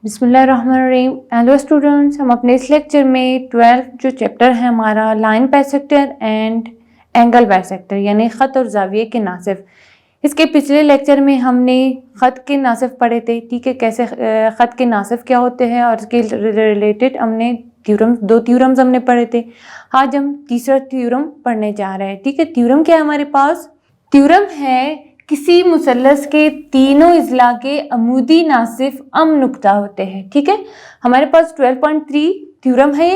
बिस्मिल्लाहिर्रहमानिर्रहीम। Hello students, हम अपने इस लेक्चर में 12 जो चैप्टर है हमारा line bisector and angle bisector यानी ख़त और ज़ाविये के नासिफ, इसके पिछले लेक्चर में हमने ख़त के नासिफ पढ़े थे। ठीक है, कैसे ख़त के नासिफ क्या होते हैं और इसके रिलेटेड हमने दो थ्योरम्स हमने पढ़े थे। आज हम तीसरा थ्योरम पढ़ने जा रहे हैं। ठीक है, थ्योरम क्या है हमारे पास? थ्योरम है किसी मुसल्लस के तीनों इज़ला के अमूदी नासिफ अम नुक्ता होते हैं। ठीक है, हमारे पास 12.3 थ्योरम है।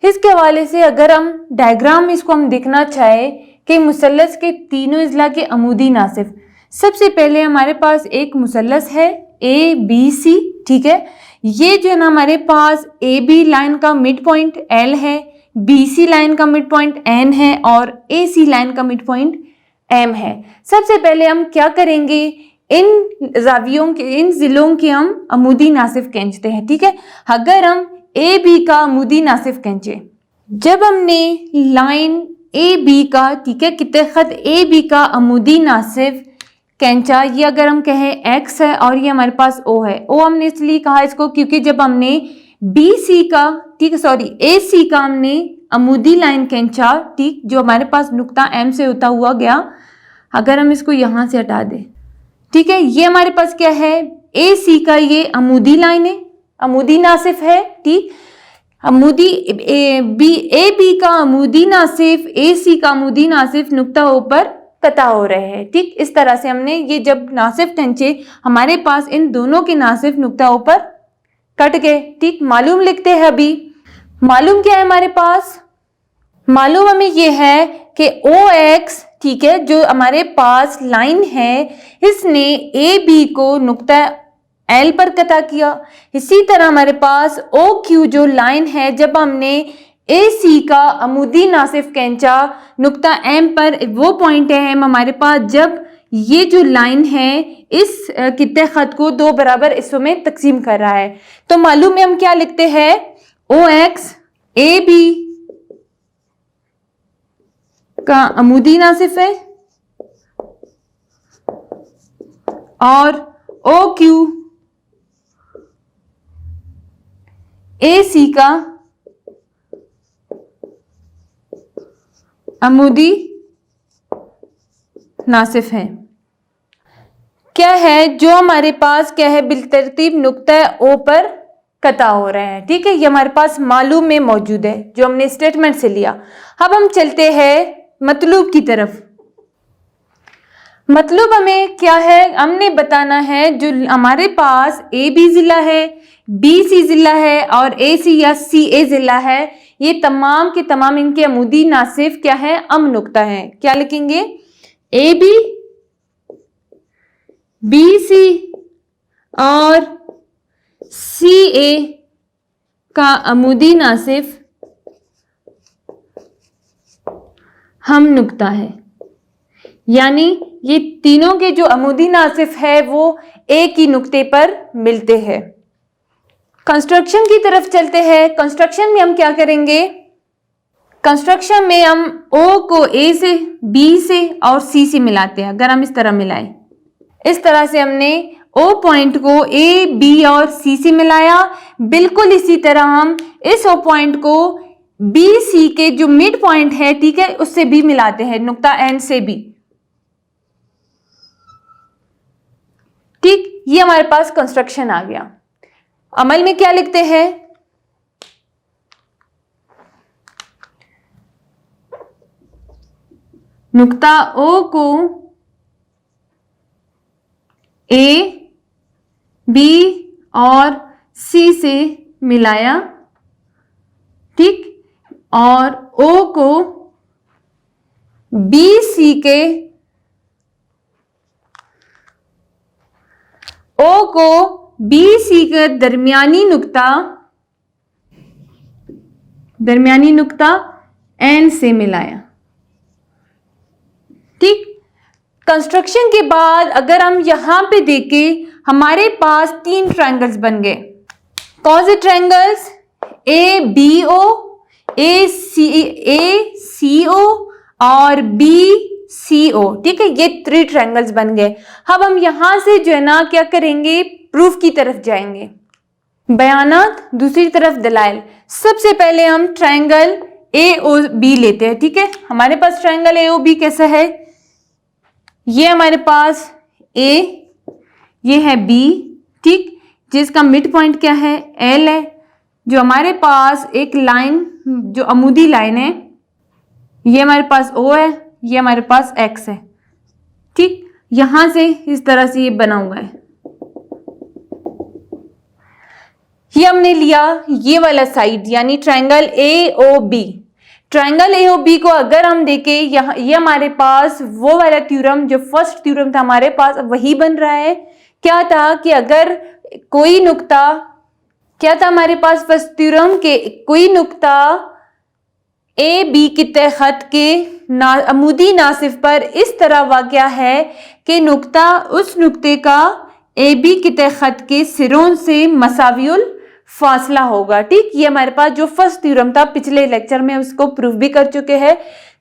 इसके हवाले से अगर हम डायग्राम इसको हम देखना चाहे कि मुसल्लस के तीनों इज़ला के अमूदी नासिफ, सबसे पहले हमारे पास एक मुसल्लस है ए बी सी। ठीक है, ये जो है ना हमारे पास ए बी लाइन का मिड पॉइंट एल है, बी सी लाइन का मिड पॉइंट एन है और ए सी लाइन का मिड पॉइंट एम है। सबसे पहले हम क्या करेंगे, इन जावियों के, इन जिलों के हम अमूदी नासिफ खींचते हैं। ठीक है, अगर हम ए बी का अमूदी नासिफ खींचे, जब हमने लाइन ए बी का, ठीक है, कितने खत ए बी का अमूदी नासिफ खींचा, ये अगर हम कहें एक्स है और ये हमारे पास ओ है। ओ हमने इसलिए कहा इसको क्योंकि जब हमने बी सी का, ठीक है सॉरी ए सी का हमने अमूदी लाइन खींचा, ठीक, जो हमारे पास नुक्ता एम से होता हुआ गया, अगर हम इसको यहां से हटा दें, ठीक है, ये हमारे पास क्या है, ए सी का ये अमूदी लाइन है, अमूदी नासिफ है। ठीक, अमूदी ए बी का अमूदी नासिफ, ए सी का अमूदी नासिफ नुक्ता ओ पर कता हो रहे हैं। ठीक, इस तरह से हमने ये जब नासिफ खींचे, हमारे पास इन दोनों के नासिफ नुक्ता ओ पर कट गए। ठीक, मालूम लिखते हैं अभी। मालूम क्या है हमारे पास? मालूम हमें ये है कि ओ एक्स, ठीक है, जो हमारे पास लाइन है, इसने ए बी को नुक्ता एल पर कता किया। इसी तरह हमारे पास ओ क्यू जो लाइन है, जब हमने ए सी का अमूदी नासिफ खींचा नुक्ता एम पर, वो पॉइंट है एम हमारे पास, जब ये जो लाइन है इस कितने खत को दो बराबर हिस्सों में तकसीम कर रहा है। तो मालूम है हम क्या लिखते हैं, ओ एक्स ए बी का अमूदी नासिफ है और ओ क्यू ए सी का अमूदी नासिफ है। क्या है जो हमारे पास क्या है, बिलतरतीब नुक्ता ओ पर कता हो रहे हैं। ठीक है, ये हमारे पास मालूम में मौजूद है जो हमने स्टेटमेंट से लिया। अब हम चलते हैं मतलूब की तरफ। मतलब हमें क्या है, हमने बताना है जो हमारे पास ए बी जिला है, बी सी जिला है और ए सी या सी ए जिला है, ये तमाम के तमाम इनके अमूदी नासिफ क्या है, अम नुक्ता है। क्या लिखेंगे, ए बी, बी सी और सी ए का अमूदी नासिफ हम नुक्ता है, यानी ये तीनों के जो अमूदी नासिफ है वो एक ही नुक्ते पर मिलते हैं। कंस्ट्रक्शन की तरफ चलते हैं। कंस्ट्रक्शन में हम क्या करेंगे, कंस्ट्रक्शन में हम ओ को ए से, बी से और सी से मिलाते हैं। अगर हम इस तरह मिलाएं, इस तरह से हमने ओ पॉइंट को ए बी और सी से मिलाया, बिल्कुल इसी तरह हम इस ओ पॉइंट को बी सी के जो मिड पॉइंट है, ठीक है, उससे भी मिलाते हैं, नुक्ता एन से भी। ठीक, ये हमारे पास कंस्ट्रक्शन आ गया। अमल में क्या लिखते हैं, नुक्ता ओ को ए बी और सी से मिलाया, ठीक, और ओ को बी सी के, ओ को बी सी का दरमियानी नुक्ता एन से मिलाया। ठीक, कंस्ट्रक्शन के बाद अगर हम यहां पे देखें, हमारे पास तीन ट्रायंगल्स बन गए। कौन से ट्रायंगल्स, ए बी ओ, ए सी ओ और बी सी ओ। ठीक है, ये 3 ट्रायंगल्स बन गए। अब हम यहां से जो है ना क्या करेंगे, प्रूफ की तरफ जाएंगे। बयानात, दूसरी तरफ दलाइल। सबसे पहले हम ट्रायंगल ए और बी लेते हैं, ठीक है। हमारे पास ट्रायंगल ए और बी कैसा है, ये हमारे पास ए, ये है बी, ठीक, जिसका मिड पॉइंट क्या है, एल है। जो हमारे पास एक लाइन, जो अमूदी लाइन है, ये हमारे पास ओ है, ये हमारे पास एक्स है, ठीक। यहां से इस तरह से ये बना हुआ है, ये हमने लिया ये वाला साइड, यानी triangle A O B. Triangle A O B को अगर हम देखें, यहाँ ये हमारे पास वो वाला थ्योरम, जो फर्स्ट थ्योरम था हमारे पास, वही बन रहा है। क्या था कि अगर कोई नुक्ता, क्या था हमारे पास फर्स्ट थ्योरम के, कोई नुक्ता ए बी की तय खत के अमूदी नासिफ पर इस तरह वाक़या है कि नुक्ता उस नुक्ते का ए बी की तय खत के सिरों से मसावियुल फासला होगा, ठीक। ये हमारे पास जो फर्स्ट थ्योरम था, पिछले लेक्चर में उसको प्रूव भी कर चुके हैं।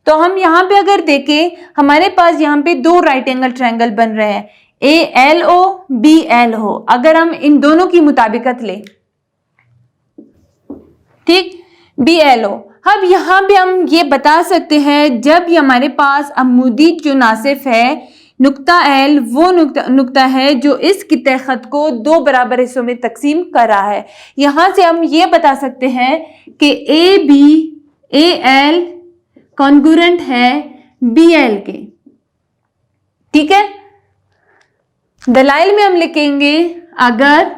तो हम यहाँ पे अगर देखें, हमारे पास यहाँ पे दो राइट एंगल ट्रायंगल बन रहे हैं, A L O B L हो। अगर हम इन दोनों की मुताबिकत लें, ठीक, बी एल ओ। अब यहाँ पे हम ये बता सकते हैं, जब ये हमारे पास अमूदी जो नासिफ है, नुक्ता एल वो नुक्ता है जो इस कित्ते खत को दो बराबर हिस्सों में तकसीम कर रहा है। यहां से हम ये बता सकते हैं कि A B A L congruent है बी एल के, ठीक है। दलाइल में हम लिखेंगे, अगर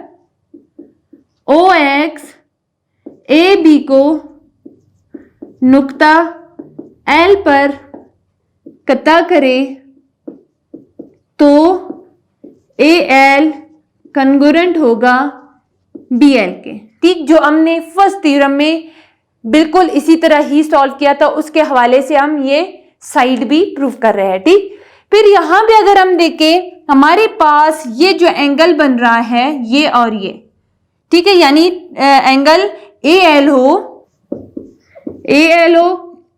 ओ एक्स ए बी को नुक्ता एल पर कता करे तो ए एल कन्गुरेंट होगा बी एल के, ठीक। जो हमने फर्स्ट थ्योरम में बिल्कुल इसी तरह ही सॉल्व किया था, उसके हवाले से हम ये साइड भी प्रूव कर रहे हैं, ठीक। फिर यहां पे अगर हम देखें, हमारे पास ये जो एंगल बन रहा है, ये और ये, ठीक है, यानी angle A L O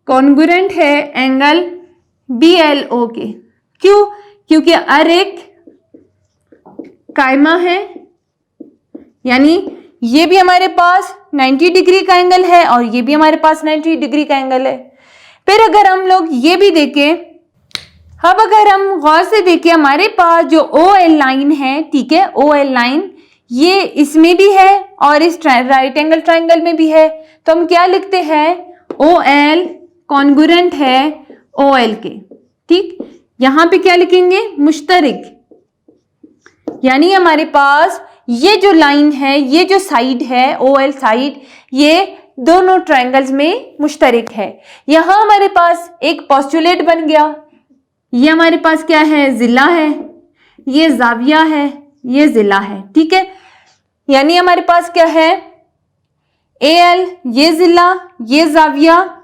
congruent है एंगल बी एल ओ के। क्यों? क्योंकि हर एक कायमा है, यानी ये भी हमारे पास 90 डिग्री का एंगल है और ये भी हमारे पास 90 डिग्री का एंगल है। फिर अगर हम लोग ये भी देखें, अब अगर हम गौर से देखें, हमारे पास जो ओ एल लाइन है, ठीक है, ओ एल लाइन ये इसमें भी है और इस राइट एंगल ट्रायंगल में भी है। तो हम क्या लिखते हैं, ओ एल कॉन्गुरेंट है ओ एल के, ठीक। यहां पे क्या लिखेंगे, मुश्तरिक, यानी हमारे पास ये जो लाइन है, ये जो साइड है ओ एल साइड, ये दोनों ट्रायंगल्स में मुश्तरिक है। यहां हमारे पास एक पोस्टुलेट बन गया, ये हमारे पास क्या है, जिला है, ये जाविया है, ये जिला है, ठीक है। यानी हमारे पास क्या है, ए एल, ये जिला, ये जाविया,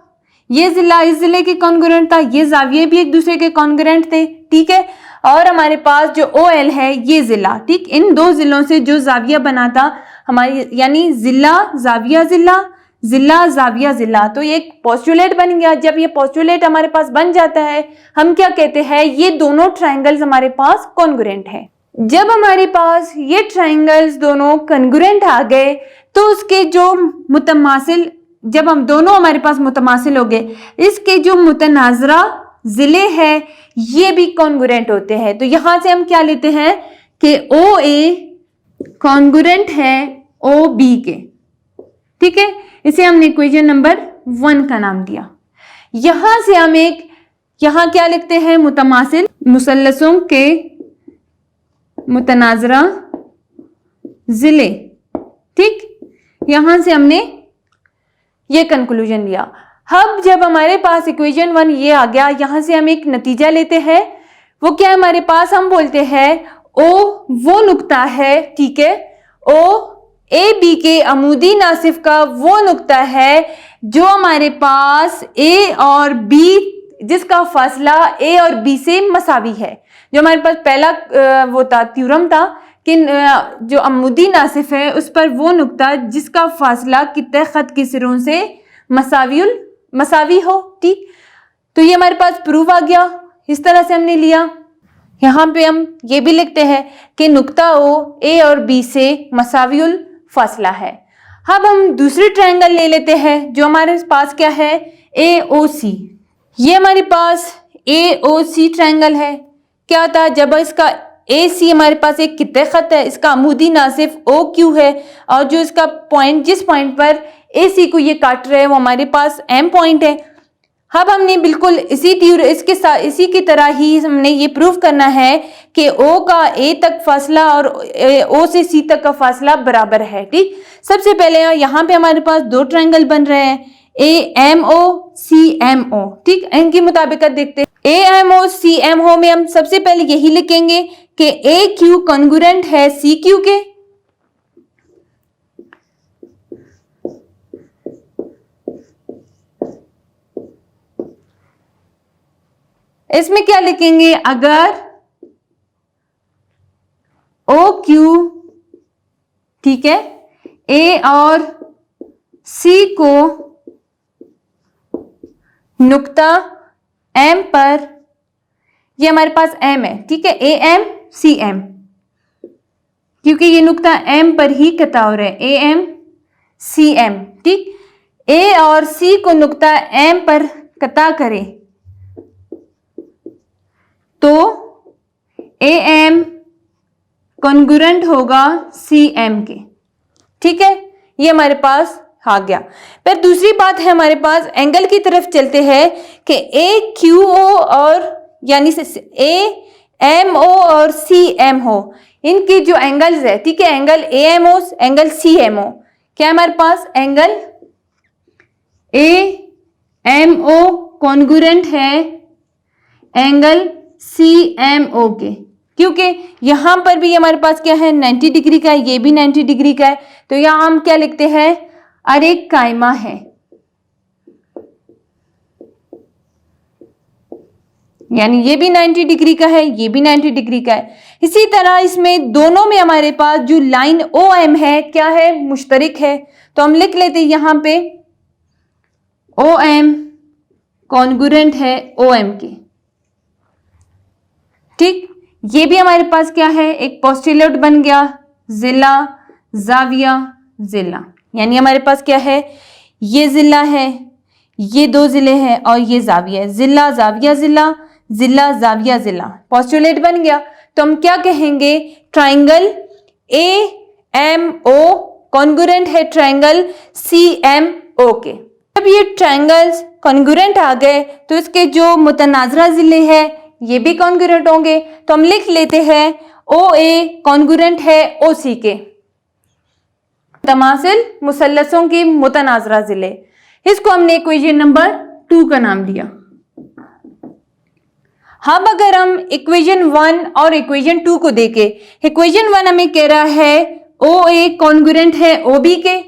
ये जिला इस जिले के कॉन्ग्रुएंट था, ये जाविये भी एक दूसरे के कॉन्ग्रुएंट थे, ठीक है। और हमारे पास जो ओ एल है, ये जिला, ठीक। इन दो जिलों से जो जाविया बना था हमारी, यानी जिला जाविया जिला, जिला जाविया जिला, तो ये एक पोस्टुलेट बन गया। जब ये पोस्टुलेट हमारे पास बन जाता है, हम क्या कहते हैं, ये दोनों ट्रायंगल्स हमारे पास कॉन्ग्रुएंट है। जब हमारे पास ये ट्रायंगल्स दोनों कॉन्ग्रुएंट आ गए, तो उसके जो मुतमासिल, जब हम दोनों हमारे पास मुतमासिल हो गए, इसके जो मुतनाजरा जिले हैं ये भी कॉन्ग्रुएंट होते हैं। तो यहां से हम क्या लेते हैं कि ओ ए कॉन्ग्रुएंट है ओ बी के, ठीक है। इसे हमने इक्वेशन नंबर 1 का नाम दिया। यहां से हम एक, यहां क्या लिखते हैं, मुतमासिल मुसल्लसों के मुतनाजरा जिले, ठीक। यहां से हमने ये कंक्लूजन लिया। अब जब हमारे पास इक्वेशन 1 ये आ गया, यहां से हम एक नतीजा लेते हैं। वो क्या है हमारे पास, हम बोलते हैं ओ वो नुक्ता है, ठीक है, ओ ए बी के अमूदी नासिफ का वो नुक्ता है जो हमारे पास ए और बी, जिसका फासला ए और बी से मसावी है। जो हमारे पास पहला वो था थ्योरम था कि जो अमूदी नासिफ है उस पर वो नुक्ता जिसका फासला कित्ते खत के सिरों से मसावी हो, ठीक। तो ये हमारे पास प्रूफ आ गया, इस तरह से हमने लिया। यहाँ पे हम ये भी लिखते हैं कि नुक्ता ओ ए और बी से मसावियुल फासला है। अब हम दूसरी ट्रायंगल ले लेते हैं जो हमारे पास क्या है, AOC। ये हमारे पास AOC ट्रायंगल है। क्या था, जब इसका AC हमारे पास एक कितने खत है, इसका अमूदी नासिफ OQ है और जो इसका पॉइंट, जिस पॉइंट पर AC को ये काट रहे हैं वो हमारे पास M पॉइंट है। अब हमने बिल्कुल इसके साथ इसी की तरह ही हमने ये प्रूव करना है कि O का A तक फासला और O से C तक का फासला बराबर है। ठीक, सबसे पहले यहाँ पे हमारे पास दो ट्रायंगल बन रहे हैं, AMO CMO। ठीक, इनकी मुताबिकत देखते हैं। AMO CMO में हम सबसे पहले यही लिखेंगे कि AQ कॉन्ग्रुएंट है CQ के, इसमें क्या लिखेंगे, अगर OQ, ठीक है, A और C को नुक्ता M पर, ये हमारे पास M है, ठीक है, AM CM, क्योंकि ये नुक्ता M पर ही कता हो रहा है, AM CM। ठीक, A और C को नुक्ता M पर कता करें तो AM कॉन्ग्रुएंट होगा CM के। ठीक है, ये हमारे पास आ गया। फिर दूसरी बात है, हमारे पास एंगल की तरफ चलते हैं कि AQO और यानी AMO और CMO, इनके जो एंगल्स है, ठीक है, एंगल AMO एंगल CMO, क्या हमारे पास एंगल AMO कॉन्ग्रुएंट है एंगल CMO के, क्योंकि यहां पर भी हमारे पास क्या है, 90 डिग्री का है, ये भी 90 डिग्री का है, तो यहां हम क्या लिखते हैं, अरे कायमा है, यानी ये भी 90 डिग्री का है, ये भी 90 डिग्री का है। इसी तरह इसमें दोनों में हमारे पास जो लाइन OM है क्या है, मुश्तरक है, तो हम लिख लेते हैं यहां पे OM कॉन्ग्रुएंट है OM के। ठीक, ये भी हमारे पास क्या है, एक पोस्टुलेट बन गया, जिला जाविया जिला, यानी हमारे पास क्या है, ये जिला है, ये दो जिले हैं और ये जाविया है, जिला जाविया जिला, जिला जाविया जिला, पोस्टुलेट बन गया। तो हम क्या कहेंगे, ट्राइंगल AMO कॉन्ग्रुएंट है ट्राइंगल CMO के। जब ये ट्राइंगल्स कॉन्ग्रुएंट आ गए तो इसके जो मुतनाजरा जिले हैं ये भी कॉन्ग्रुएंट होंगे, तो हम लिख लेते हैं OA कॉन्ग्रुएंट है OC के, तमासिल मुसल्लसों के मुतनाजरा जिले। इसको हमने इक्वेशन नंबर 2 का नाम दिया। अब अगर हम इक्वेशन 1 और इक्वेशन 2 को देखें, इक्वेशन 1 हमें कह रहा है OA कॉन्ग्रुएंट है OB के,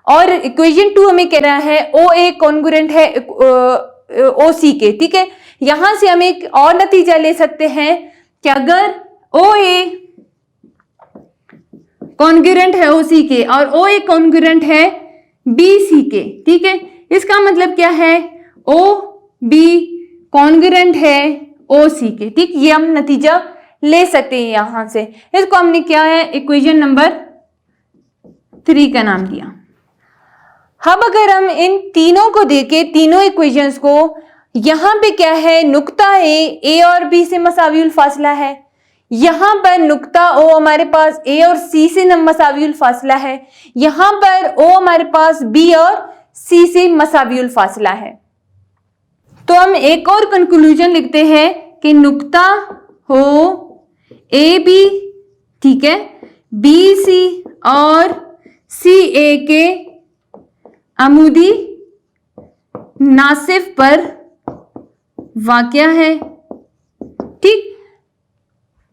और इक्वेशन 2 हमें कह रहा है OA कॉन्ग्रुएंट है OC के। ठीक है, यहां से हम एक और नतीजा ले सकते हैं कि अगर OA कॉन्ग्रुएंट है OC के और OA कॉन्ग्रुएंट है BC के, ठीक है, इसका मतलब क्या है, OB कॉन्ग्रुएंट है OC के। ठीक, ये हम नतीजा ले सकते हैं यहां से। इसको हमने क्या है, इक्वेशन नंबर 3 का नाम दिया। अब अगर हम इन तीनों को देखें, तीनों इक्वेशंस को, यहां पे क्या है, नुक्ता A और B से मसावियुल फासला है, यहां पर नुक्ता O हमारे पास A और C से मसावियुल फासला है, यहां पर O हमारे पास B और C से मसावियुल फासला है। तो हम एक और कंक्लूजन लिखते हैं कि नुक्ता हो AB, ठीक है, BC और CA के अमूदी नासिफ पर वाक़या है। ठीक,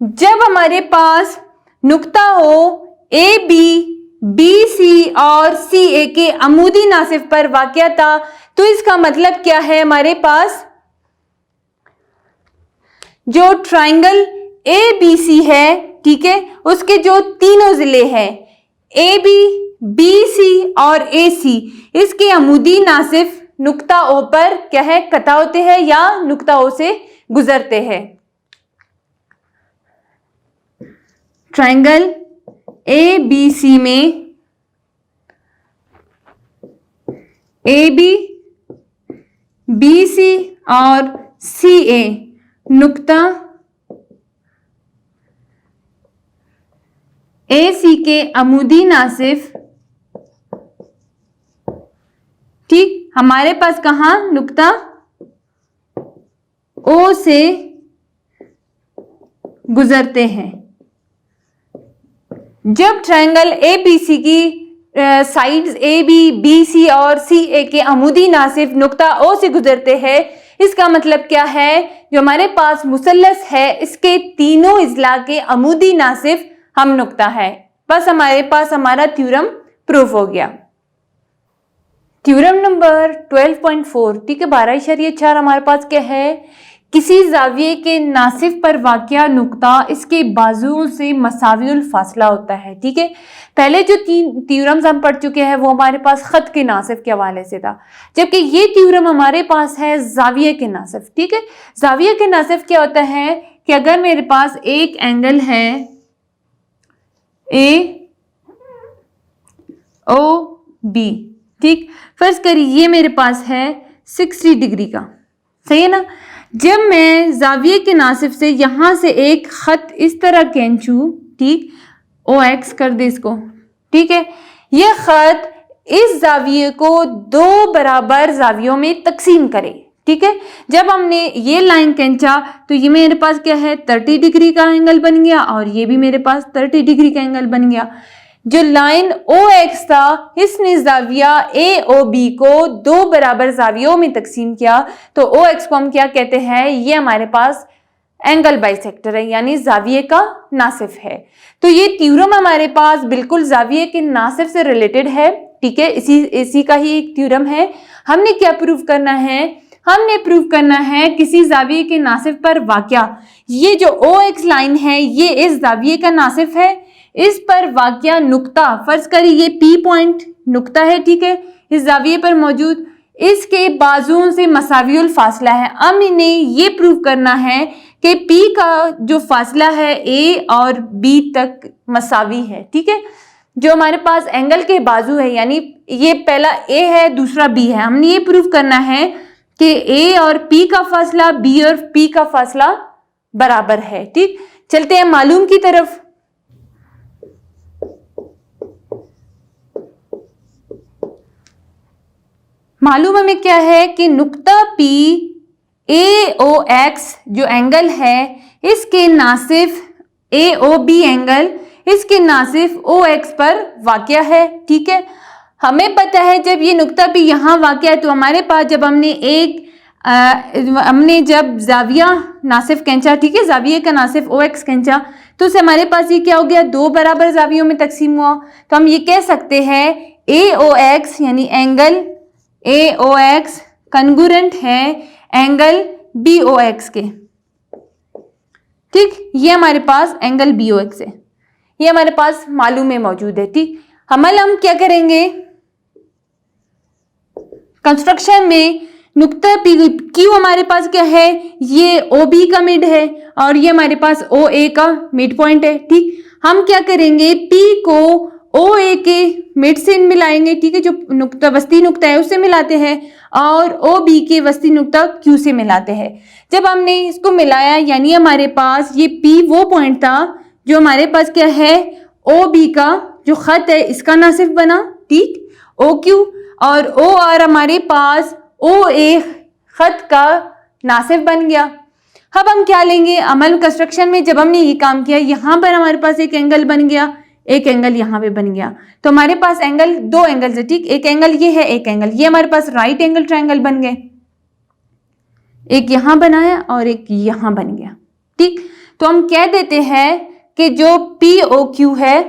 जब हमारे पास नुक्ता हो AB, BC और CA के अमूदी नासिफ पर वाक़या था, तो इसका मतलब क्या है, हमारे पास जो ट्राइंगल ABC है, ठीक है, उसके जो तीनों जिले हैं AB, BC और AC, इसके अमूदी नासिफ नुक्ता O पर क्या है, कता होते हैं या नुक्ता O से गुजरते हैं। ट्राइंगल ABC में AB, BC और CA नुक्ता AC के अमूदी नासिफ, ठीक, हमारे पास कहां नुक्ता O से गुजरते हैं। जब ट्रायंगल ABC की साइड्स AB, BC और CA के अमूदी नासिफ नुक्ता O से गुजरते हैं, इसका मतलब क्या है, जो हमारे पास मुसल्लस है इसके तीनों इजला के अमूदी नासिफ हम नुक्ता है। बस हमारे पास हमारा थ्योरम प्रूफ हो गया। थ्योरम नंबर 12.4, ठीक है, 12.4 हमारे पास क्या है, किसी जाविये के नासिफ पर वाक़या नुक्ता इसके बाजुओं से मसावियुल फासला होता है। ठीक है, पहले जो 3 थ्योरम्स हम पढ़ चुके हैं वो हमारे पास खत के नासिफ के हवाले से था, जबकि ये थ्योरम हमारे पास है जाविये के नासिफ। ठीक है, जाविये के नासिफ क्या होता है कि अगर मेरे पास एक एंगल है AOB, ठीक, फर्ज करिए ये मेरे पास है 60 डिग्री का, सही है ना। जब मैं जाविये के नासिफ से यहां से एक खत इस तरह खींचूं, ठीक, OX कर दे इसको, ठीक है, यह खत इस जाविये को 2 बराबर जावियों में तकसीम करे। ठीक है, जब हमने ये लाइन खींचा तो ये मेरे पास क्या है 30 डिग्री का एंगल बन गया और ये भी मेरे पास 30 डिग्री का एंगल बन गया। जो लाइन OX था इसने जाविया AOB को 2 बराबर जावियों में तकसीम किया, तो OX को हम क्या कहते हैं, ये हमारे पास एंगल बाइसेक्टर है, यानी जाविये का नासिफ है। तो ये थ्योरम हमारे पास बिल्कुल जाविये के नासिफ से रिलेटेड है। ठीक है, इसी का ही एक थ्योरम है। हमने क्या प्रूव करना है, हमने प्रूव करना है किसी जाविये के नासिफ पर वाक़या, ये जो OX लाइन है ये इस जाविये का नासिफ है, इस पर वाक़या नुक्ता, फर्ज करिए ये P पॉइंट नुक्ता है, ठीक है, इस जाविये पर मौजूद, इसके बाजुओं से मसावियुल फासला है। अब इन्हें ये प्रूव करना है कि P का जो फासला है A और B तक मसावी है। ठीक है, जो हमारे पास एंगल के बाजू है, यानी ये पहला A है दूसरा B है, हमने ये प्रूव करना है कि A और P का फासला B और P का फासला बराबर है। ठीक, चलते हैं मालूम की तरफ। मालूम हमें क्या है कि नुक्ता P AOX जो एंगल है इसके नासिफ AOB एंगल इसके नासिफ OX पर वाक़या है। ठीक है, हमें पता है जब ये नुक्ता P यहाँ वाक़या है तो हमारे पास जब हमने जब जाविया नासिफ खींचा, ठीक है, जाविये का नासिफ OX खींचा तो उससे हमारे पास ये क्या हो गया, 2 बराबर जावियों में तकसीम हुआ। तो हम ये कह सकते हैं AOX यानी एंगल AOX कंगुरेंट है एंगल BOX के। ठीक, ये हमारे पास एंगल BOX है, ये हमारे पास मालूम में मौजूद है। ठीक, हम क्या करेंगे कंस्ट्रक्शन में, नुक्ता Q हमारे पास क्या है, ये OB का मिड है और ये हमारे पास OA का मिड पॉइंट है। ठीक, हम क्या करेंगे P को OA के मिड से मिलाएंगे, ठीक है, जो नुक्ता वस्ती नुक्ता है उससे मिलाते हैं और OB के वस्ती नुक्ता Q से मिलाते हैं। जब हमने इसको मिलाया यानी हमारे पास ये P वो पॉइंट था जो हमारे पास क्या है OB का जो खत है इसका नासिफ बना, ठीक, OQ और OR हमारे पास OA खत का नासिफ बन गया। अब हम क्या लेंगे अमल कंस्ट्रक्शन में, जब हमने ये काम किया यहाँ पर हमारे पास एक एंगल बन गया, एक एंगल यहाँ पे बन गया, तो हमारे पास एंगल 2 एंगल्स है। ठीक, एक एंगल ये है, एक एंगल ये, हमारे पास राइट एंगल ट्रायंगल बन गए, एक यहाँ बनाया और एक यहाँ बन गया। ठीक, तो हम कह देते हैं कि जो POQ है,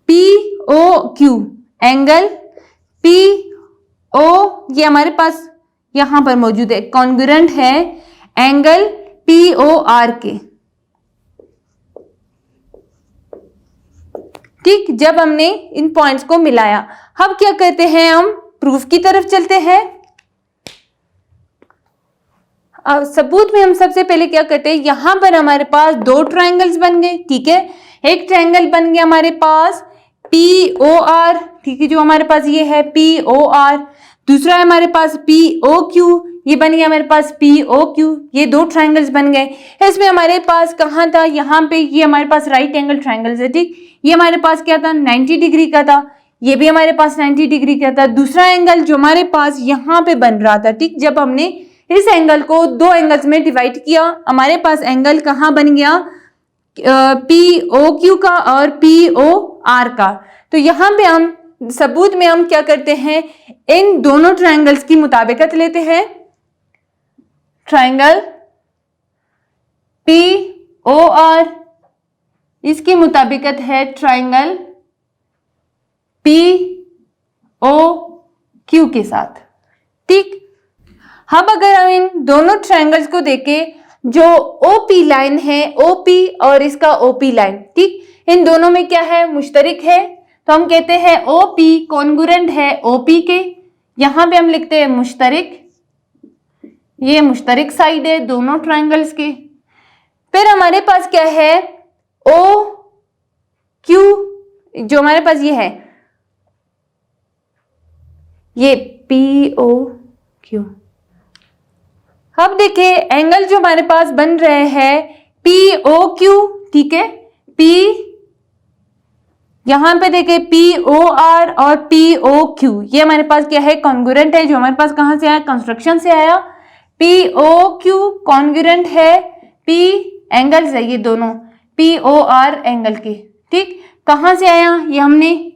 POQ एंगल PO ये हमारे पास यहां पर मौजूद है, कॉन्ग्रुएंट है एंगल POR के। ठीक, जब हमने इन पॉइंट्स को मिलाया, अब क्या करते हैं, हम प्रूफ की तरफ चलते हैं। सबूत में हम सबसे पहले क्या करते हैं, यहां पर हमारे पास 2 ट्रायंगल्स बन गए। ठीक है, एक ट्रायंगल बन गया हमारे पास पी ओ आर, ठीक है, जो हमारे पास ये है पी ओ आर। दूसरा है हमारे पास पी ओ क्यू, ये बन गया हमारे पास पी ओ क्यू। ये दो ट्राइंगल्स बन गए। इसमें हमारे पास कहाँ था, यहाँ पे ये हमारे पास राइट एंगल ट्राइंगल्स है, ठीक। ये हमारे पास क्या था, 90 डिग्री का था। ये भी हमारे पास 90 डिग्री का था। दूसरा एंगल जो हमारे पास यहाँ पे बन रहा था, ठीक, जब हमने इस एंगल को दो एंगल्स में डिवाइड किया, हमारे पास एंगल कहाँ बन गया, पी ओ क्यू का और पी ओ आर का। तो यहाँ पे हम सबूत में हम क्या करते हैं, इन दोनों ट्राइंगल्स की मुताबिकत लेते हैं। ट्राइंगल पी ओ आर, इसकी मुताबिकत है ट्राइंगल पी ओ क्यू के साथ, ठीक। अब अगर हम इन दोनों ट्राइंगल्स को देखें, जो ओपी लाइन है, ओपी और इसका ओपी लाइन, ठीक, इन दोनों में क्या है, मुश्तरिक है। तो हम कहते हैं ओपी कॉन्ग्रुएंट है ओपी के। यहां पे हम लिखते हैं मुश्तरिक, ये मुश्तरिक साइड है दोनों ट्राइंगल्स के। फिर हमारे पास क्या है, ओ क्यू, जो हमारे पास ये है, ये पी ओ क्यू। अब देखिए एंगल जो हमारे पास बन रहे हैं पी ओ क्यू, ठीक है, पी, यहां पे देखिए पी ओ आर और पी ओ क्यू, ये हमारे पास क्या है, कॉन्ग्रुएंट है। जो हमारे पास कहां से आया, कंस्ट्रक्शन से आया। पी ओ क्यू कॉन्ग्रुएंट है पी, एंगल्स है ये दोनों पी ओ आर एंगल के, ठीक। कहां से आया, ये हमने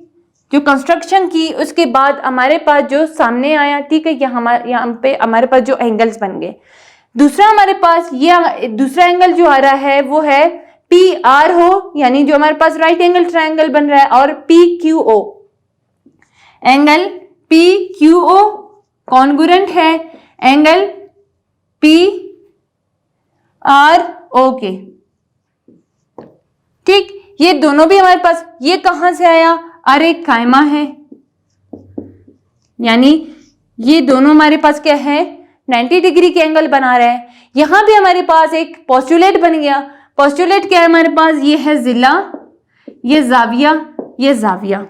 जो कंस्ट्रक्शन की उसके बाद हमारे पास जो सामने आया, ठीक है, यहाँ पे हमारे पास जो एंगल्स बन गए। दूसरा हमारे पास ये दूसरा एंगल जो आ रहा है वो है पी आर हो, यानी जो हमारे पास राइट एंगल ट्राइंगल बन रहा है, और P Q O, angle P Q O congruent है एंगल पी आर ओ के, ठीक। ये दोनों भी हमारे पास, ये कहां से आया, अरे कायमा है, यानी ये दोनों हमारे पास क्या है, 90 डिग्री के एंगल बना रहे हैं। यहां भी हमारे पास एक पोस्टुलेट बन गया। पोस्टुलेट क्या है हमारे पास, ये है जिला, ये जाविया, ये जाविया।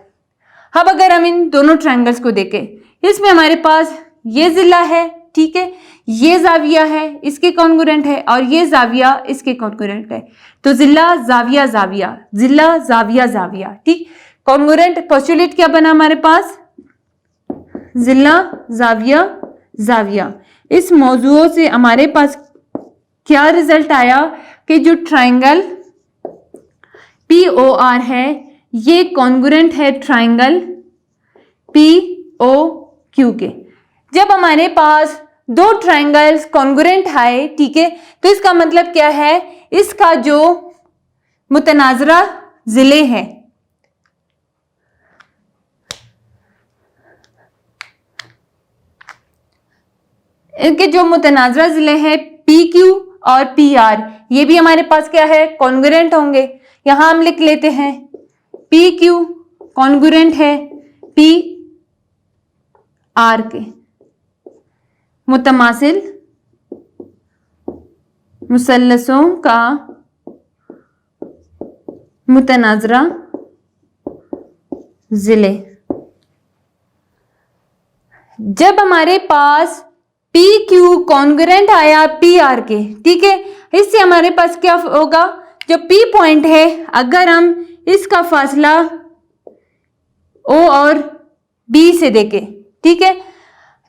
अब अगर हम इन दोनों ट्रायंगल्स को देखें, इसमें हमारे पास ये जिला है, ठीक है, ये जाविया है, इसके कॉन्ग्रुएंट है, और ये जाविया इसके कॉन्ग्रुएंट है। तो जिला जाविया जाविया, जिला जाविया जाविया, ठीक। कॉन्ग्रुएंट पोस्टुलेट क्या बना हमारे पास, जिला जाविया जाविया। इस मौजूओं से हमारे पास क्या रिजल्ट आया कि जो ट्राइंगल पी ओ आर है ये कॉन्ग्रुएंट है ट्राइंगल पी ओ क्यू के। जब हमारे पास दो ट्राइंगल्स कॉन्ग्रुएंट आए, ठीक है, तो इसका मतलब क्या है, इसका जो मुतनाजरा जिले हैं, इनके जो मुतनाजरा जिले हैं पी क्यू और पी आर, ये भी हमारे पास क्या है, कॉन्ग्रुएंट होंगे। यहां हम लिख लेते हैं पी क्यू कॉन्ग्रुएंट है पी आर के, मुतमासिल मुसल्लसों का मुतनाजरा जिले। जब हमारे पास पी क्यू कॉन्ग्रुएंट आया पी आर के, ठीक है, इससे हमारे पास क्या होगा, जो पी पॉइंट है अगर हम इसका फासला ओ और बी से देखें, ठीक है,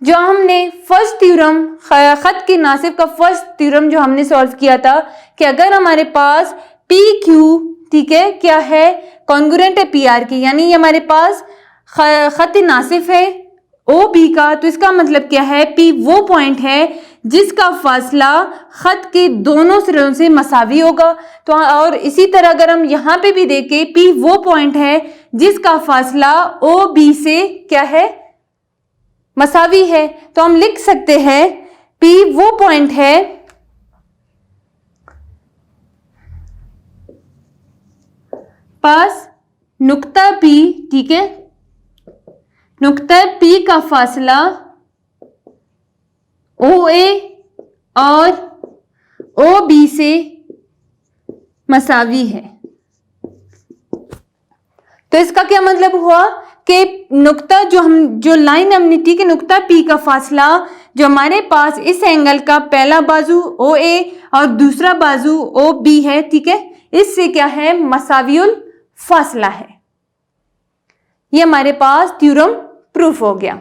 जो हमने फर्स्ट थ्योरम खत के नासिब का फर्स्ट थ्योरम जो हमने सॉल्व किया था कि अगर हमारे पास पी क्यू, ठीक है, क्या है, कॉन्ग्रुएंट है पी आर की, यानी ये हमारे पास खत नासिफ है ओ बी का, तो इसका मतलब क्या है, पी वो पॉइंट है जिसका फासला खत के दोनों सिरों से मसावी होगा। तो और इसी तरह अगर हम यहाँ पे भी देखें, पी वो पॉइंट है जिसका फासला ओ बी से क्या है, मसावी है। तो हम लिख सकते हैं पी वो पॉइंट है पास नुक्ता पी, ठीक है, नुक्ता पी का फासला ओ ए और ओ बी से मसावी है। तो इसका क्या मतलब हुआ कि नुक्ता जो लाइन हमने, ठीक है, नुक्ता P का फासला जो हमारे पास इस एंगल का पहला बाजू OA और दूसरा बाजू OB है, ठीक है, इससे क्या है, मसावियुल फासला है। ये हमारे पास थ्योरम प्रूफ हो गया।